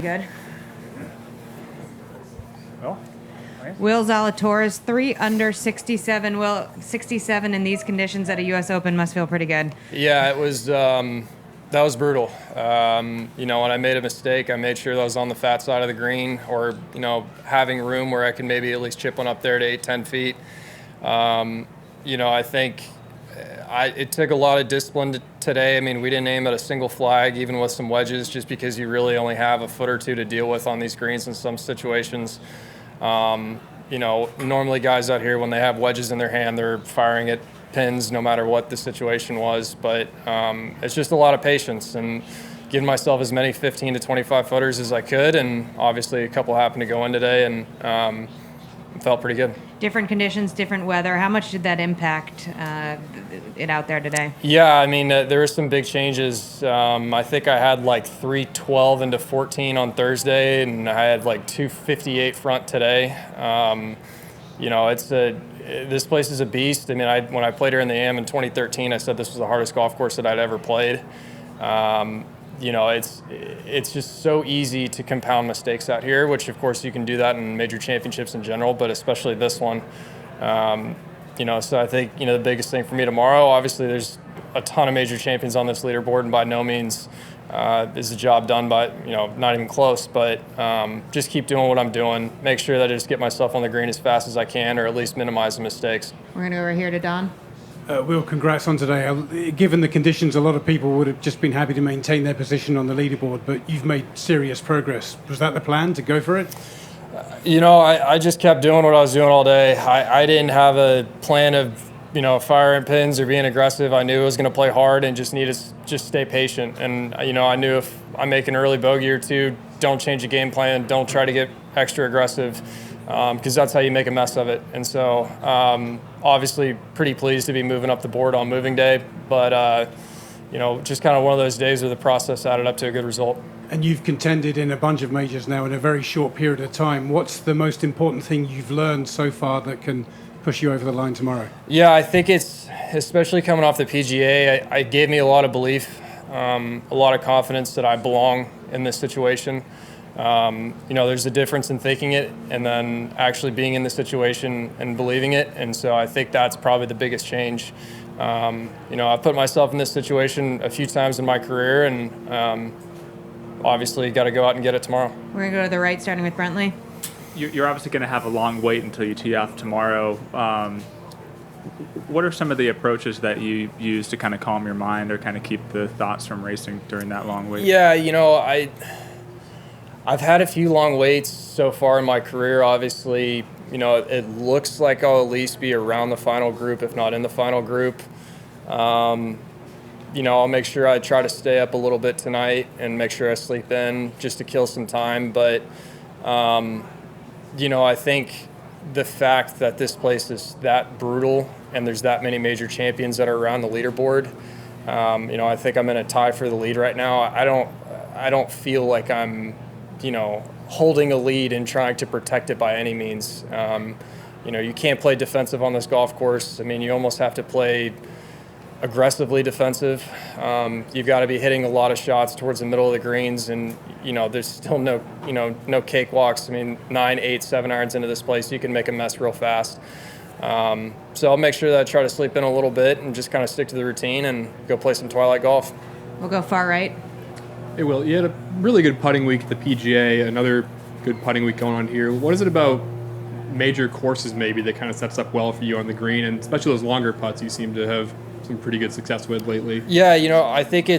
Good. Well, nice. Will Zalatoris, 3 under 67. Will 67 in these conditions at a U.S. Open must feel pretty good. Yeah, it was. That was brutal. When I made a mistake, I made sure that I was on the fat side of the green, or having room where I can maybe at least chip one up there to 8-10 feet. I think it took a lot of discipline today. I mean, we didn't aim at a single flag, even with some wedges, just because you really only have a foot or two to deal with on these greens in some situations. Normally guys out here, when they have wedges in their hand, they're firing at pins no matter what the situation was. But it's just a lot of patience and giving myself as many 15 to 25 footers as I could. And obviously a couple happened to go in today, and felt pretty good. Different conditions, different weather. How much did that impact it out there today? Yeah, I mean, there were some big changes. I think I had like 312 into 14 on Thursday, and I had like 258 front today. This place is a beast. I mean, when I played here in the AM in 2013, I said this was the hardest golf course that I'd ever played. It's just so easy to compound mistakes out here, which of course you can do that in major championships in general, but especially this one. So I think, the biggest thing for me tomorrow, obviously there's a ton of major champions on this leaderboard, and by no means is the job done by, not even close, but just keep doing what I'm doing. Make sure that I just get myself on the green as fast as I can, or at least minimize the mistakes. We're going to go over here to Don. Will, congrats on today. Given the conditions, a lot of people would have just been happy to maintain their position on the leaderboard, but you've made serious progress. Was that the plan, to go for it? I just kept doing what I was doing all day. I didn't have a plan of, firing pins or being aggressive. I knew I was going to play hard and just need to just stay patient. And, I knew if I make an early bogey or two, don't change the game plan. Don't try to get extra aggressive, because that's how you make a mess of it. And so, obviously pretty pleased to be moving up the board on moving day, but just kind of one of those days where the process added up to a good result. And you've contended in a bunch of majors now in a very short period of time. What's the most important thing you've learned so far that can push you over the line tomorrow? Yeah, I think it's, especially coming off the PGA, it gave me a lot of belief, a lot of confidence that I belong in this situation. There's a difference in thinking it and then actually being in the situation and believing it. And so I think that's probably the biggest change. I've put myself in this situation a few times in my career, and obviously got to go out and get it tomorrow. We're going to go to the right, starting with Brentley. You're obviously going to have a long wait until you tee off tomorrow. What are some of the approaches that you use to kind of calm your mind or kind of keep the thoughts from racing during that long wait? Yeah, I've had a few long waits so far in my career. Obviously, it looks like I'll at least be around the final group, if not in the final group. I'll make sure I try to stay up a little bit tonight and make sure I sleep in just to kill some time. But, I think the fact that this place is that brutal and there's that many major champions that are around the leaderboard, I think I'm in a tie for the lead right now. I don't feel like I'm holding a lead and trying to protect it by any means. You can't play defensive on this golf course. I mean, you almost have to play aggressively defensive. You've got to be hitting a lot of shots towards the middle of the greens, and there's still no cakewalks. I mean, 9, 8, 7 irons into this place, you can make a mess real fast. So I'll make sure that I try to sleep in a little bit and just kind of stick to the routine and go play some twilight golf. We'll go far right. Hey, Will, you had a really good putting week at the PGA, another good putting week going on here. What is it about major courses maybe that kind of sets up well for you on the green, and especially those longer putts you seem to have some pretty good success with lately? Yeah, I think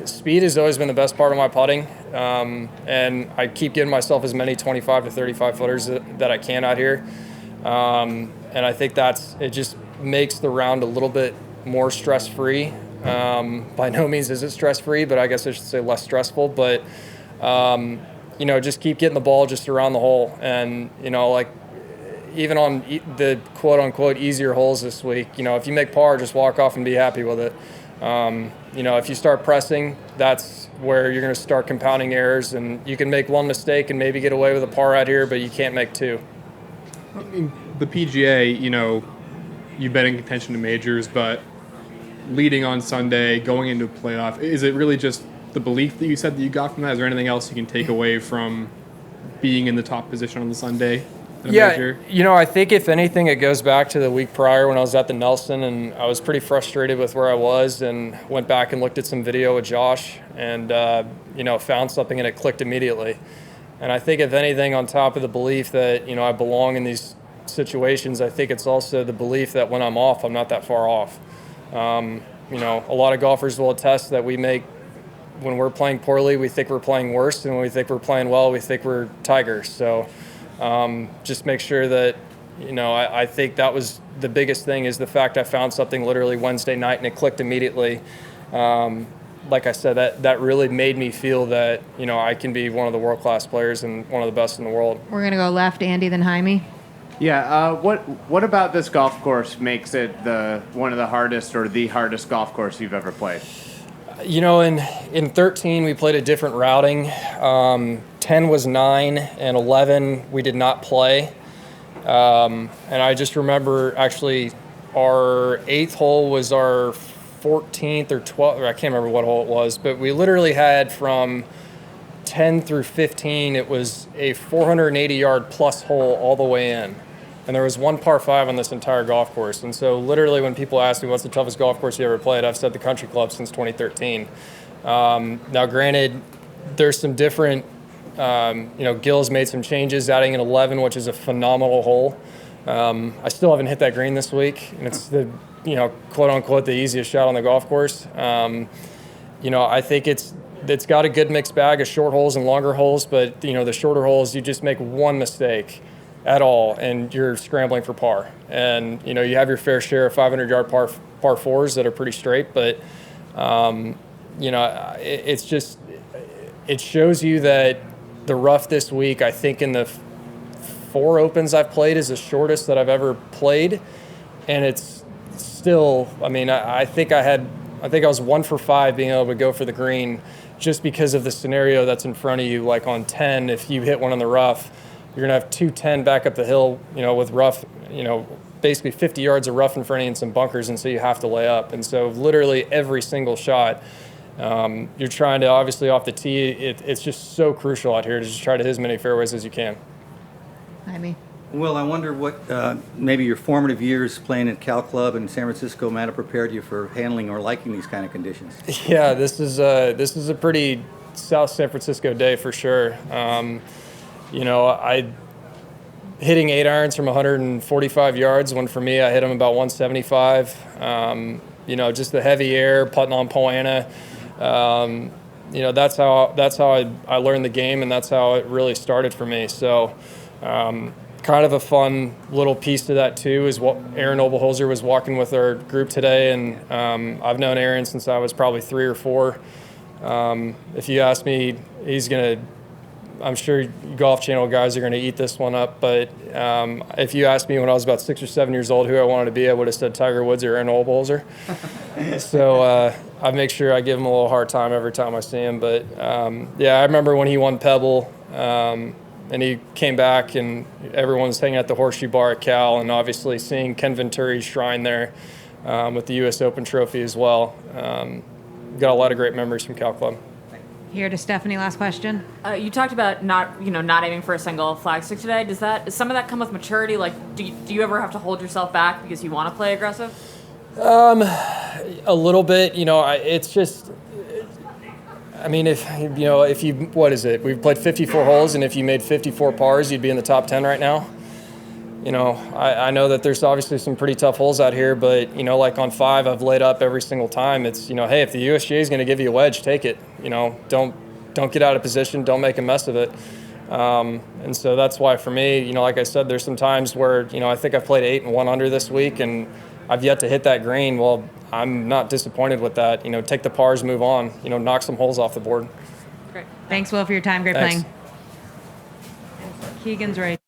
speed has always been the best part of my putting, and I keep giving myself as many 25 to 35 footers that I can out here, and I think it just makes the round a little bit more stress-free. By no means is it stress-free, but I guess I should say less stressful. But, just keep getting the ball just around the hole. And, even on the quote-unquote easier holes this week, if you make par, just walk off and be happy with it. If you start pressing, that's where you're going to start compounding errors. And you can make one mistake and maybe get away with a par out here, but you can't make two. I mean, the PGA, you've been in contention to majors, but leading on Sunday, going into a playoff, is it really just the belief that you said that you got from that? Is there anything else you can take away from being in the top position on the Sunday? Yeah, I think if anything, it goes back to the week prior when I was at the Nelson, and I was pretty frustrated with where I was, and went back and looked at some video with Josh, and found something, and it clicked immediately. And I think if anything, on top of the belief that I belong in these situations, I think it's also the belief that when I'm off, I'm not that far off. A lot of golfers will attest that when we're playing poorly, we think we're playing worse, and when we think we're playing well, we think we're Tigers. So just make sure that, I think that was the biggest thing, is the fact I found something literally Wednesday night and it clicked immediately. Like I said, that really made me feel that, I can be one of the world-class players and one of the best in the world. We're going to go left, Andy, then Jaime. Yeah, what about this golf course makes it one of the hardest or the hardest golf course you've ever played? In 13, we played a different routing. 10 was 9, and 11 we did not play. And I just remember, actually, our 8th hole was our 14th or 12th, or I can't remember what hole it was, but we literally had from 10 through 15, it was a 480-yard plus hole all the way in. And there was one par 5 on this entire golf course. And so literally when people ask me what's the toughest golf course you ever played, I've said the Country Club since 2013. Now, granted, there's some different, Gil's made some changes, adding an 11, which is a phenomenal hole. I still haven't hit that green this week, and it's the, quote unquote, the easiest shot on the golf course. I think it's got a good mixed bag of short holes and longer holes, but the shorter holes, you just make one mistake at all and you're scrambling for par. And you have your fair share of 500-yard par fours that are pretty straight, but it's just, it shows you that the rough this week, I think in the 4 opens I've played, is the shortest that I've ever played, and it's still, I think I was 1 for 5 being able to go for the green, just because of the scenario that's in front of you. Like on 10, if you hit one in the rough, you're going to have 210 back up the hill, with rough, basically 50 yards of rough in front of you and some bunkers, and so you have to lay up. And so literally every single shot, you're trying to, obviously off the tee, it's just so crucial out here to just try to hit as many fairways as you can. Jaime. Well, I wonder what maybe your formative years playing at Cal Club in San Francisco might have prepared you for handling or liking these kind of conditions. Yeah, this is a pretty South San Francisco day for sure. I hitting 8 irons from 145 yards, when for me I hit them about 175. Just the heavy air, putting on Poana. That's how I learned the game, and that's how it really started for me. So. Kind of a fun little piece to that too is what Aaron Obelholzer was walking with our group today, and I've known Aaron since I was probably 3 or 4. If you ask me, I'm sure Golf Channel guys are going to eat this one up, but if you asked me when I was about 6 or 7 years old who I wanted to be, I would have said Tiger Woods or Aaron Obelholzer. So I make sure I give him a little hard time every time I see him. But I remember when he won Pebble, and he came back and everyone's hanging at the Horseshoe Bar at Cal, and obviously seeing Ken Venturi's shrine there with the U.S. Open trophy as well. Got a lot of great memories from Cal Club. Here to Stephanie, last question. You talked about not aiming for a single flag stick today. Does some of that come with maturity? Like, do you ever have to hold yourself back because you want to play aggressive? A little bit. It's just, if you, what is it? We've played 54 holes, and if you made 54 pars, you'd be in the top 10 right now. I know that there's obviously some pretty tough holes out here, but, like on 5, I've laid up every single time. It's, hey, if the USGA is going to give you a wedge, take it. Don't get out of position. Don't make a mess of it. And so that's why for me, like I said, there's some times where, I think I've played 8 and 1 under this week, and I've yet to hit that green. Well, I'm not disappointed with that. Take the pars, move on, knock some holes off the board. Great. Thanks, Will, for your time. Great Thanks. playing. Keegan's right.